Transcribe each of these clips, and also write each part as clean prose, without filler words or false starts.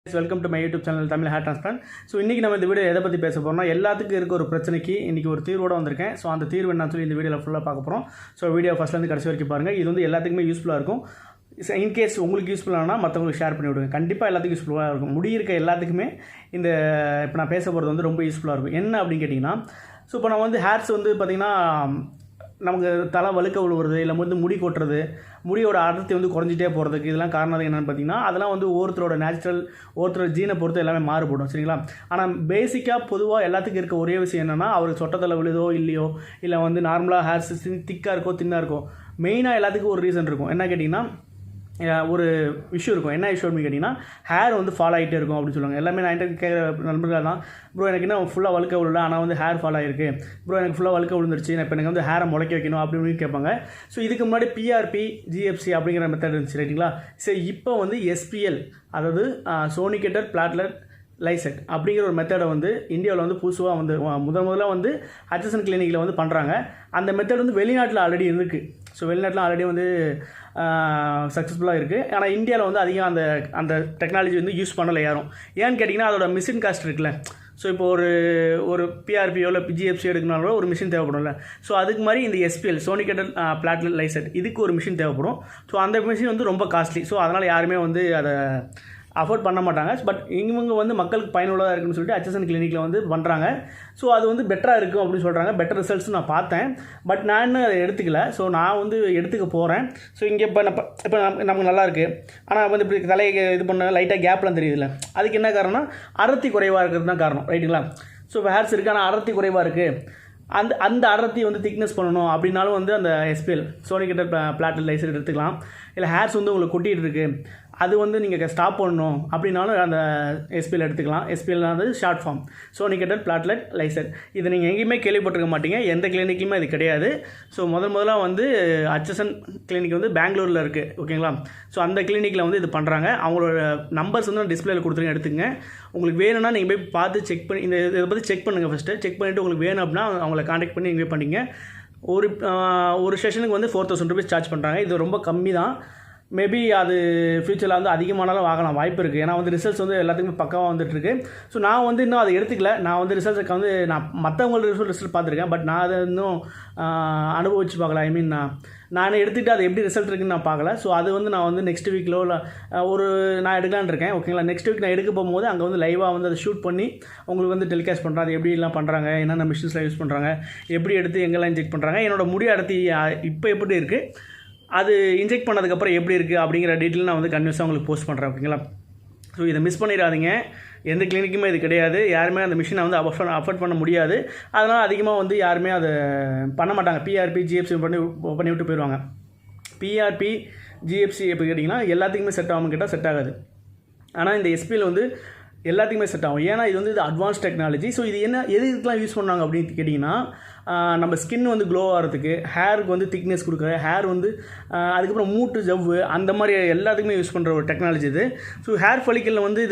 Welcome to my YouTube channel Tamil hair transplant. So இன்றைக்கி நம்ம இந்த வீடியோ எதை பற்றி பேச போகிறோம்னா, எல்லாத்துக்கும் இருக்க ஒரு பிரச்சனைக்கு இன்றைக்கி ஒரு தீர்வோடு வந்திருக்கேன். ஸோ அந்த தீர்வு என்னன்னு சொல்லி இந்த வீடியோவில் ஃபுல்லாக பார்க்க போகிறோம். ஸோ வீடியோ ஃபஸ்ட்லேருந்து கடைசி வரைக்கும் பாருங்கள். இது வந்து எல்லாத்துக்குமே யூஸ்ஃபுல்லாக இருக்கும். இன்கேஸ் உங்களுக்கு யூஸ்ஃபுல்லானா மற்றவங்களுக்கு ஷேர் பண்ணி விடுங்க. கண்டிப்பாக எல்லாத்துக்கும் யூஸ்ஃபுல்லாக இருக்கும். முடியிருக்க எல்லாத்துக்குமே இந்த இப்போ நான் பேச போகிறது வந்து ரொம்ப யூஸ்ஃபுல்லாக இருக்கும். என்ன அப்படின்னு கேட்டிங்கன்னா, ஸோ இப்போ நம்ம வந்து ஹேர்ஸ் வந்து பார்த்திங்கன்னா நமக்கு தலை வழுக்க விழுவுறது, இல்லை வந்து முடி கொட்டுறது, முடியோட அடர்த்தி வந்து குறைஞ்சிட்டே போகிறதுக்கு இதெல்லாம் காரணம் என்னென்னு பார்த்தீங்கன்னா, அதெல்லாம் வந்து ஒவ்வொருத்தரோட நேச்சுரல் ஒருத்தரோட ஜீனை பொறுத்து எல்லாமே மாறுபடும். சரிங்களா? ஆனால் பேசிக்காக பொதுவாக எல்லாத்துக்கும் இருக்க ஒரே விஷயம் என்னென்னா, அவருக்கு சொட்டத்தலை விழுதோ இல்லையோ, இல்லை வந்து நார்மலாக ஹேர்ஸ் திக்காக இருக்கோ தின்னாக இருக்கோ, மெயினாக எல்லாத்துக்கும் ஒரு ரீசன் இருக்கும். என்ன கேட்டிங்கன்னா, ஒரு இஷ்யூ இருக்கும். என்ன இஷ்யூ அப்படின்னு கேட்டிங்கன்னா, ஹேர் வந்து ஃபால் ஆகிட்டே இருக்கும் அப்படின்னு சொல்லுவாங்க. எல்லாமே நான் கேட்குற நண்பர்கள் தான், ப்ரோ எனக்கு என்ன ஃபுல்லாக வழுக்க விழல, ஆனால் வந்து ஹேர் ஃபால் ஆகிருக்கு, ப்ரோ எனக்கு ஃபுல்லாக வழுக்க விழுந்துருச்சு, இப்போ எனக்கு வந்து ஹேரை முளைக்க வைக்கணும் அப்படின்னு கேட்பாங்க. ஸோ இதுக்கு முன்னாடி பிஆர்பி ஜிஎஃப்சி அப்படிங்கிற மெத்தட் இருந்துச்சு, ரைட்டுங்களா? சரி, இப்போ வந்து எஸ்பிஎல், அதாவது சோனிகேட்டட் பிளாட்லெட் லைசெட் அப்படிங்கிற ஒரு மெத்தடை வந்து இந்தியாவில் வந்து புதுசாக வந்து முதல்ல வந்து ஹட்சசன் கிளினிக்கில் வந்து பண்ணுறாங்க. அந்த மெத்தட் வந்து வெளிநாட்டில் ஆல்ரெடி இருக்குது. ஸோ வெளிநாட்டில் ஆல்ரெடி வந்து சக்ஸஸ்ஃபுல்லாக இருக்குது. ஆனால் இந்தியாவில் வந்து அதிகம் அந்த டெக்னாலஜி வந்து யூஸ் பண்ணலை யாரும். ஏன்னு கேட்டிங்கன்னா, அதோட மிஷின் காஸ்ட் இருக்குல்ல. ஸோ இப்போ ஒரு பிஆர்பியோ இல்லை பிஜிஎஃப்சி எடுக்கணும்னாலும் ஒரு மிஷின் தேவைப்படும்ல. ஸோ அதுக்கு மாதிரி இந்த எஸ்பிஎல் சோனிகேட்டட் பிளாட்லெட் லைசெட் இதுக்கு ஒரு மிஷின் தேவைப்படும். ஸோ அந்த மிஷின் வந்து ரொம்ப காஸ்ட்லி. ஸோ அதனால் யாருமே வந்து அதை அஃபோர்ட் பண்ண மாட்டாங்க. பட் இவங்க வந்து மக்களுக்கு பயனுள்ளதாக இருக்குன்னு சொல்லிட்டு ஹட்சசன் கிளினிக்கில் வந்து பண்ணுறாங்க. ஸோ அது வந்து பெட்டராக இருக்கும் அப்படின்னு சொல்கிறாங்க. பெட்டர் ரிசல்ட்ஸ் நான் பார்த்தேன். பட் நான் இன்னும் அதை எடுத்துக்கல. ஸோ நான் வந்து எடுத்துக்க போகிறேன். ஸோ இங்கே இப்போ நமக்கு நல்லா இருக்குது. ஆனால் வந்து இப்படி தலையை இது பண்ண லைட்டாக கேப்லாம் தெரியுதுல்ல, அதுக்கு என்ன காரணம்னா அடர்த்தி குறைவாக இருக்கிறது தான் காரணம், ரைட்டுங்களா? ஸோ இப்போ ஹேர்ஸ் இருக்குது, ஆனால் அடர்த்தி குறைவாக இருக்குது. அந்த அடர்த்தி வந்து திக்னஸ் பண்ணணும் அப்படின்னாலும் வந்து அந்த எஸ்பிஎல் சோனிகேட்டட் பிளாட்லெட் லைசெட் எடுத்துக்கலாம். இல்லை ஹேர்ஸ் வந்து உங்களுக்கு கொட்டிகிட்டு இருக்குது, அது வந்து நீங்கள் ஸ்டாப் பண்ணணும் அப்படின்னாலும் அந்த எஸ்பிஎல் எடுத்துக்கலாம். எஸ்பிஎல் வந்து ஷார்ட் ஃபார்ம், சோனிகேட்டட் பிளாட்லெட் லைசெட். இதை நீங்கள் எங்கேயுமே கேள்விப்பட்டிருக்க மாட்டீங்க, எந்த கிளினிக்குமே இது கிடையாது. ஸோ முதல்ல வந்து ஹட்சசன் கிளினிக் வந்து பெங்களூரில் இருக்குது, ஓகேங்களா? ஸோ அந்த கிளினிக்கில் வந்து இது பண்ணுறாங்க. அவங்களோட நம்பர்ஸ் வந்து நான் டிஸ்பிளேல கொடுத்துருங்க, எடுத்துங்க. உங்களுக்கு வேணும்னா நீங்கள் போய் பார்த்து செக் பண்ணி இதை பற்றி செக் பண்ணுங்கள். ஃபஸ்ட்டு செக் பண்ணிவிட்டு உங்களுக்கு வேணும் அப்படின்னா அவங்கள காண்டாக்ட் பண்ணி நீங்கள் பண்ணிங்க. ஒரு செஷனுக்கு வந்து 4000 rupees சார்ஜ் பண்ணுறாங்க. இது ரொம்ப கம்மி தான். மேபி அது ஃப்யூச்சரில் வந்து அதிகமானாலும் ஆகலாம், வாய்ப்பு இருக்குது. ஏன்னா வந்து ரிசல்ட்ஸ் வந்து எல்லாத்துக்குமே பக்காவாக வந்துட்டுருக்கு. ஸோ நான் வந்து இன்னும் அதை எடுத்துக்கல. நான் வந்து ரிசல்ட்ஸுக்கு வந்து நான் மற்றவங்களோட ரிசல்ட் பார்த்துருக்கேன். பட் நான் அதை இன்னும் அனுபவிச்சு பார்க்கல. ஐ மீன் நான் எடுத்துகிட்டு அது எப்படி ரிசல்ட் இருக்குன்னு நான் பார்க்கல. ஸோ அது வந்து நான் வந்து நெக்ஸ்ட் வீக்கில் இல்லை நான் எடுக்கலான்னு இருக்கேன், ஓகேங்களா? நெக்ஸ்ட் வீக் நான் எடுக்க போகும்போது அங்கே வந்து லைவாக வந்து அதை ஷூட் பண்ணி உங்களுக்கு வந்து டெலிகாஸ்ட் பண்ணுறேன். அது எப்படிலாம் பண்ணுறாங்க, என்னென்ன மிஷின்ஸ்லாம் யூஸ் பண்ணுறாங்க, எப்படி எடுத்து எங்கெல்லாம் இன்ஜெக்ட் பண்ணுறாங்க, என்னோட முடி அடர்த்தி இப்போ எப்படி இருக்குது, அது இன்ஜெக்ட் பண்ணதுக்கப்புறம் எப்படி இருக்குது அப்படிங்கிற டீட்டெயில் நான் வந்து கன்வியூஸாக உங்களுக்கு போஸ்ட் பண்ணுறேன், ஓகேங்களா? ஸோ இதை மிஸ் பண்ணிடாதீங்க. எந்த கிளினிக்குமே இது கிடையாது. யாருமே அந்த மிஷினை வந்து அஃபோர்ட் பண்ண முடியாது. அதனால் அதிகமாக வந்து யாருமே அதை பண்ண மாட்டாங்க. பிஆர்பி ஜிஎஃப்சி பண்ணி விட்டு போயிடுவாங்க. பிஆர்பி ஜிஎஃப்சி எப்படி கேட்டிங்கன்னா எல்லாத்துக்குமே செட் ஆகும் கேட்டால் செட் ஆகாது. ஆனால் இந்த எஸ்பியில் வந்து எல்லாத்துக்குமே செட் ஆகும். ஏன்னா இது வந்து அட்வான்ஸ் டெக்னாலஜி. ஸோ இது எதுக்கெலாம் யூஸ் பண்ணாங்க அப்படின்னு கேட்டிங்கன்னா, நம்ம ஸ்கின் வந்து க்ளோ ஆகிறதுக்கு, ஹேருக்கு வந்து திக்னஸ் கொடுக்குற, ஹேர் வந்து அதுக்கப்புறம் மூட்டு ஜவ்வு அந்த மாதிரி எல்லாத்துக்குமே யூஸ் பண்ணுற ஒரு டெக்னாலஜி இது. ஸோ ஹேர் ஃபாலிக்கலில் வந்து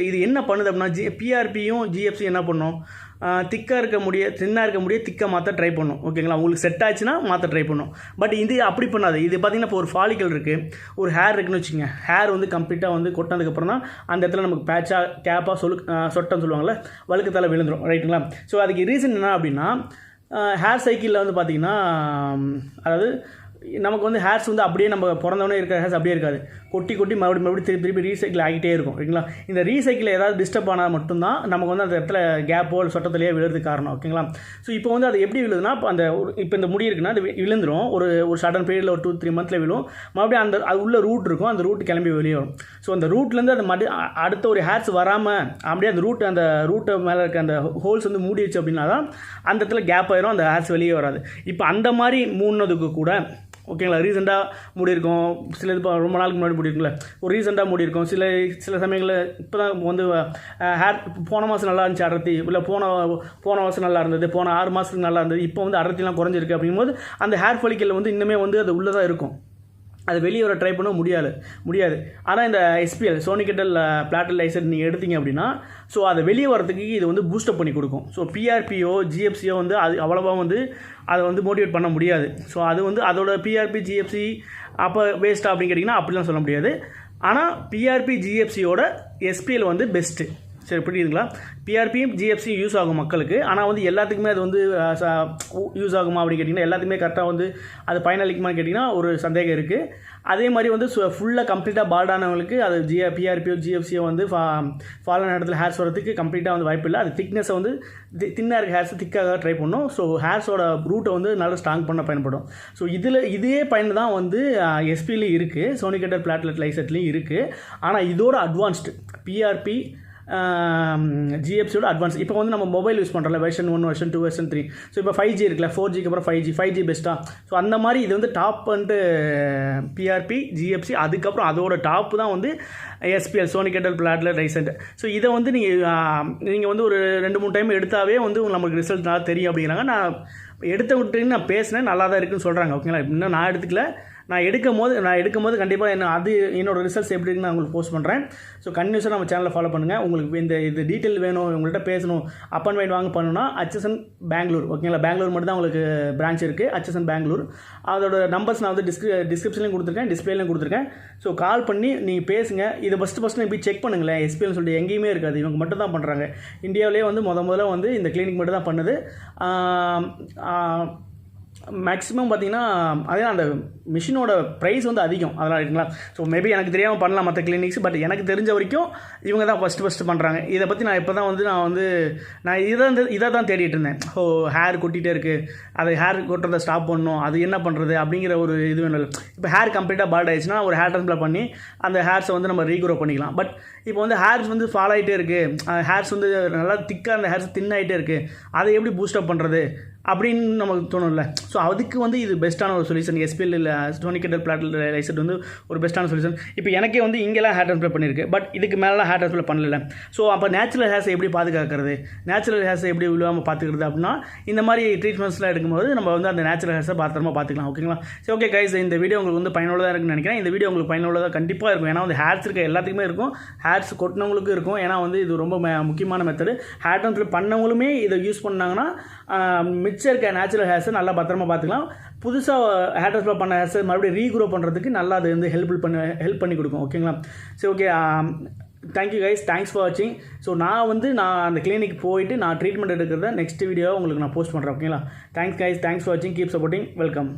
இது என்ன பண்ணுது அப்படின்னா, பிஆர்பியும் ஜிஎஃப்சி என்ன பண்ணும், தின்னாக இருக்க முடிய திக்காக மாற்ற ட்ரை பண்ணும், ஓகேங்களா? உங்களுக்கு செட் ஆச்சுன்னா மாற்ற ட்ரை பண்ணும். பட் இது அப்படி பண்ணாது. இது பார்த்திங்கன்னா, இப்போ ஒரு ஃபாலிக்கல் இருக்குது, ஒரு ஹேர் இருக்குன்னு வச்சுங்க. ஹேர் வந்து கம்ப்ளீட்டாக வந்து கொட்டினதுக்கப்புறம் தான் அந்த இடத்துல நமக்கு பேட்சாக கேப்பாக சொட்டன்னு சொல்லுவாங்கள்ல, வழுக்கத்தால் விழுந்துடும், ரைட்டுங்களா? ஸோ அதுக்கு ரீசன் என்ன அப்படின்னா, ஹேர் சைக்கிளில் வந்து பார்த்திங்கன்னா, அதாவது நமக்கு வந்து ஹேர்ஸ் வந்து அப்படியே நம்ம பிறந்தவொடனே இருக்கிற ஹேர்ஸ் அப்படியே இருக்காது. கொட்டி மறுபடியும் திருப்பி ரீசைக்கிள் ஆகிட்டே இருக்கும், ஓகேங்களா? இந்த ரீசைக்கிள் ஏதாவது டிஸ்டர்ப் ஆனால் மட்டும்தான் நமக்கு வந்து அந்த இடத்துல கேப்போ சொட்டத்திலேயே விழுறதுக்கு காரணம், ஓகேங்களா? ஸோ இப்போ வந்து அது எப்படி விழுதுன்னா, இப்போ இந்த முடி இருக்குன்னா அது விழுந்துடும். ஒரு சடன் பீரியடில் ஒரு 2-3 months விழும். மறுபடியும் அது உள்ள ரூட் இருக்கும், அந்த ரூட் கிளம்பி வெளியே வரும். ஸோ அந்த ரூட்லேருந்து அது அடுத்த ஒரு ஹேர்ஸ் வராமல் அப்படியே அந்த ரூட்டை மேலே இருக்க அந்த ஹோல்ஸ் வந்து மூடிடுச்சு அப்படின்னா தான் அந்த இடத்துல கேப் ஆயிரும், அந்த ஹேர்ஸ் வெளியே வராது. இப்போ அந்த மாதிரி மூடினதுக்கு கூட, ஓகேங்களா, ரீசெண்டாக மூடி இருக்கும், சில இது ரொம்ப நாளுக்கு முன்னாடி மூடி இருக்குல்ல, ஒரு ரீசெண்டாக மூடி இருக்கும். சில சமயங்களில் இப்போ தான் வந்து ஹேர் போன மாதம் நல்லா இருந்துச்சு அடர்த்தி, இல்லை போன வருஷம் நல்லா இருந்தது, போன 6 மாதத்துக்கு நல்லா இருந்தது, இப்போ வந்து அடர்த்திலாம் குறைஞ்சிருக்கு. அப்படிங்கும்போது அந்த ஹேர் ஃபாலிக்கல் வந்து இன்னுமே வந்து அது உள்ளே தான் இருக்கும். அது வெளியே வர ட்ரை பண்ண முடியாது. ஆனால் இந்த எஸ்பிஎல் சோனிகேட்டட் பிளாட்லெட் லைசெட் நீங்கள் எடுத்தீங்க அப்படின்னா, ஸோ அதை வெளியே வரதுக்கு இது வந்து பூஸ்டப் பண்ணி கொடுக்கும். ஸோ பிஆர்பியோ ஜிஎஃப்சியோ வந்து அது அவ்வளோவா வந்து அதை வந்து மோட்டிவேட் பண்ண முடியாது. ஸோ அது வந்து அதோட பிஆர்பி ஜிஎஃப்சி அப்போ வேஸ்ட்டாக அப்படின்னு கேட்டிங்கன்னா அப்படிலாம் சொல்ல முடியாது. ஆனால் பிஆர்பி ஜிஎஃப்சியோட எஸ்பிஎல் வந்து பெஸ்ட்டு. சரி புரியுதுங்களா? பிஆர்பியும் ஜிஎஃப்சியும் யூஸ் ஆகும் மக்களுக்கு. ஆனால் வந்து எல்லாத்துக்குமே அது வந்து யூஸ் ஆகுமா அப்படின்னு கேட்டிங்கன்னா எல்லாத்துக்குமே கரெக்டாக வந்து அது பயனளிக்குமான்னு கேட்டிங்கன்னா ஒரு சந்தேகம் இருக்குது. அதே மாதிரி வந்து ஃபுல்லாக கம்ப்ளீட்டாக பால்டானவங்களுக்கு அது பிஆர்பியோ ஜிஎஃப்சியோ வந்து ஃபாலான இடத்துல ஹேர்ஸ் வரதுக்கு கம்ப்ளீட்டாக வந்து வாய்ப்பு இல்லை. அது திக்னஸை வந்து தின்னாக இருக்க ஹேர்ஸை திக்காக ட்ரை பண்ணணும். ஸோ ஹேர்ஸோட ரூட்டை வந்து நல்லா ஸ்ட்ராங் பண்ண பயன்படும். ஸோ இதே பயன் தான் வந்து எஸ்பிலையும் இருக்குது, சோனிகேட்டர் பிளாட்லெட் லைசெட்லேயும் இருக்குது. ஆனால் இதோட அட்வான்ஸ்டு பிஆர்பி ஜிஎஃப்சியோட அட்வான்ஸ். இப்போ வந்து நம்ம மொபைல் யூஸ் பண்ணுறோம்ல, வெர்ஷன் 1, வெர்ஷன் 2, வெர்ஷன் 3. ஸோ இப்போ 5G இருக்குல்ல, 4Gக்கு அப்புறம் 5G பெஸ்ட்டாக. ஸோ அந்த மாதிரி இது வந்து டாப் வந்து பிஆர்பி ஜிஎஃப்சி, அதுக்கப்புறம் அதோட டாப்பு தான் வந்து எஸ்பிஎல் சோனிகேட்டர் பிளாட்லெட் லைசென்ட். ஸோ இதை வந்து நீங்கள் வந்து ஒரு 2-3 டைம் எடுத்தாவே வந்து நமக்கு ரிசல்ட் நல்லா தெரியும் அப்படிங்கிறாங்க. நான் எடுத்த விட்டுன்னு நான் பேசினேன், நல்லா தான் இருக்குன்னு சொல்கிறாங்க. ஓகேங்களா? இன்னும் நான் எடுத்துக்கல, நான் எடுக்கும் போது கண்டிப்பாக என்னோடய ரிசல்ட்ஸ் எப்படி இருக்குன்னு நான் உங்களுக்கு போஸ்ட் பண்ணுறேன். ஸோ கண்டினியூஸாக நம்ம சேனலை ஃபாலோ பண்ணுங்கள். உங்களுக்கு இது டீட்டெயில் வேணும், உங்கள்கிட்ட பேசணும், அப்பாயின்மெண்ட் வாங்க பண்ணணும்னா HSN பெங்களூர். ஓகேங்களா? பெங்களூர் மட்டும் தான் உங்களுக்கு பிரான்ச் இருக்குது, HSN பெங்களூர். அதோட நம்பர்ஸ் நான் வந்து டிஸ்கிரிப்ஷன்லையும் கொடுத்துருக்கேன், டிஸ்பிளேலையும் கொடுத்துருக்கேன். ஸோ கால் பண்ணி நீங்கள் பேசுங்க. இதை ஃபஸ்ட்டு போய் செக் பண்ணுங்களேன். எஸ்பிஎல்னு சொல்லிட்டு எங்கேயுமே இருக்காது, இவங்க மட்டும் தான் பண்ணுறாங்க. இந்தியாவிலே வந்து முதல்ல வந்து இந்த கிளினிக் மட்டும் தான் பண்ணுது. மேக்ஸிமம் பார்த்தீங்கன்னா அதே அந்த மிஷினோட ப்ரைஸ் வந்து அதிகம், அதெல்லாம் இருக்குங்களா? ஸோ மேபி எனக்கு தெரியாமல் பண்ணலாம் மற்ற கிளினிக்ஸ், பட் எனக்கு தெரிஞ்ச வரைக்கும் இவங்க தான் ஃபஸ்ட்டு பண்ணுறாங்க. இதை பற்றி நான் இப்போ தான் வந்து நான் இதை தான் தேடிட்டு இருந்தேன். ஸோ ஹேர் கொட்டிகிட்டே இருக்குது, அது ஹேர் கொட்டுறதை ஸ்டாப் பண்ணணும், அது என்ன பண்ணுறது அப்படிங்கிற ஒரு இது வேணும். இப்போ ஹேர் கம்ப்ளீட்டாக பால்ட் ஆயிடுச்சுன்னா ஒரு ஹேர் ட்ரான்ஸ்பிளான்ட் பண்ணி அந்த ஹேர்ஸை வந்து நம்ம ரீக்ரோ பண்ணிக்கலாம். பட் இப்போ வந்து ஹேர்ஸ் வந்து ஃபால் ஆகிட்டே இருக்குது, ஹேர்ஸ் வந்து நல்லா திக்காக அந்த ஹேர்ஸ் தின்னாகிட்டே இருக்குது, அதை எப்படி பூஸ்டப் பண்ணுறது அப்படின்னு நமக்கு தோணும்ல. ஸோ அதுக்கு வந்து இது பெஸ்ட்டான ஒரு சொல்யூஷன். எஸ்பிஎல் இல்லை சோனிகேட்டர் பிளாட்லெட் லைசென்ட் வந்து ஒரு பெஸ்ட்டான சொல்யூஷன். இப்போ எனக்கே வந்து இங்கெல்லாம் ஹேர் ட்ரான்ஸ்பிளான்ட் பண்ணியிருக்கு, பட் இதுக்கு மேலே ஹேர் ட்ரான்ஸ்பிளான்ட் பண்ணல. ஸோ அப்போ நேச்சுரல் ஹேர்ஸை எப்படி பாதுகாக்கிறது, நேச்சுரல் ஹேர்ஸை எப்படி விழுவாமல் பார்த்துக்கிறது அப்படின்னா இந்த மாதிரி ட்ரீட்மெண்ட்ஸ்லாம் எடுக்கும்போது நம்ம வந்து அந்த நேச்சுரல் ஹேர்ஸை பத்திரமா பார்த்துக்கலாம். ஓகேங்களா? சரி, ஓகே கைஸ், இந்த வீடியோ உங்களுக்கு வந்து பயனுள்ளதாக இருக்குன்னு நினைக்கிறேன். இந்த வீடியோ உங்களுக்கு பயனுள்ளதாக கண்டிப்பாக இருக்கும். ஏன்னா வந்து ஹேர்ஸ் இருக்க எல்லாத்துக்குமே இருக்கும், ஹேர்ஸ் கொட்டினவங்களுக்கும் இருக்கும். ஏன்னா வந்து இது ரொம்ப முக்கியமான மெத்தடு. ஹேர் ட்ரான்ஸ்பிளான்ட் பண்ணவங்களுமே இதை யூஸ் பண்ணாங்கன்னா மிச்சம் இருக்க நேச்சுரல் ஹேர்ஸை நல்லா பத்திரமா பார்த்துக்கலாம். புதுசாக ஹேர் ட்ரான்ஸ்பிளான்ட் பண்ண ஹேர்ஸை மறுபடியும் ரீக்ரோ பண்ணுறதுக்கு நல்லா அது வந்து ஹெல்ப் பண்ணி கொடுக்கும். ஓகேங்களா? சரி, okay, thank you guys, thanks for வாட்சிங். ஸோ நான் அந்த கிளினிக் போயிட்டு நான் ட்ரீட்மெண்ட் எடுக்கிறத நெக்ஸ்ட் வீடியோவை உங்களுக்கு நான் போஸ்ட் பண்ணுறேன். ஓகேங்களா? தேங்க்ஸ் கைஸ், தேங்க்ஸ் ஃபார் வாட்சிங், கீப் சப்போர்ட்டிங், வெல்கம்.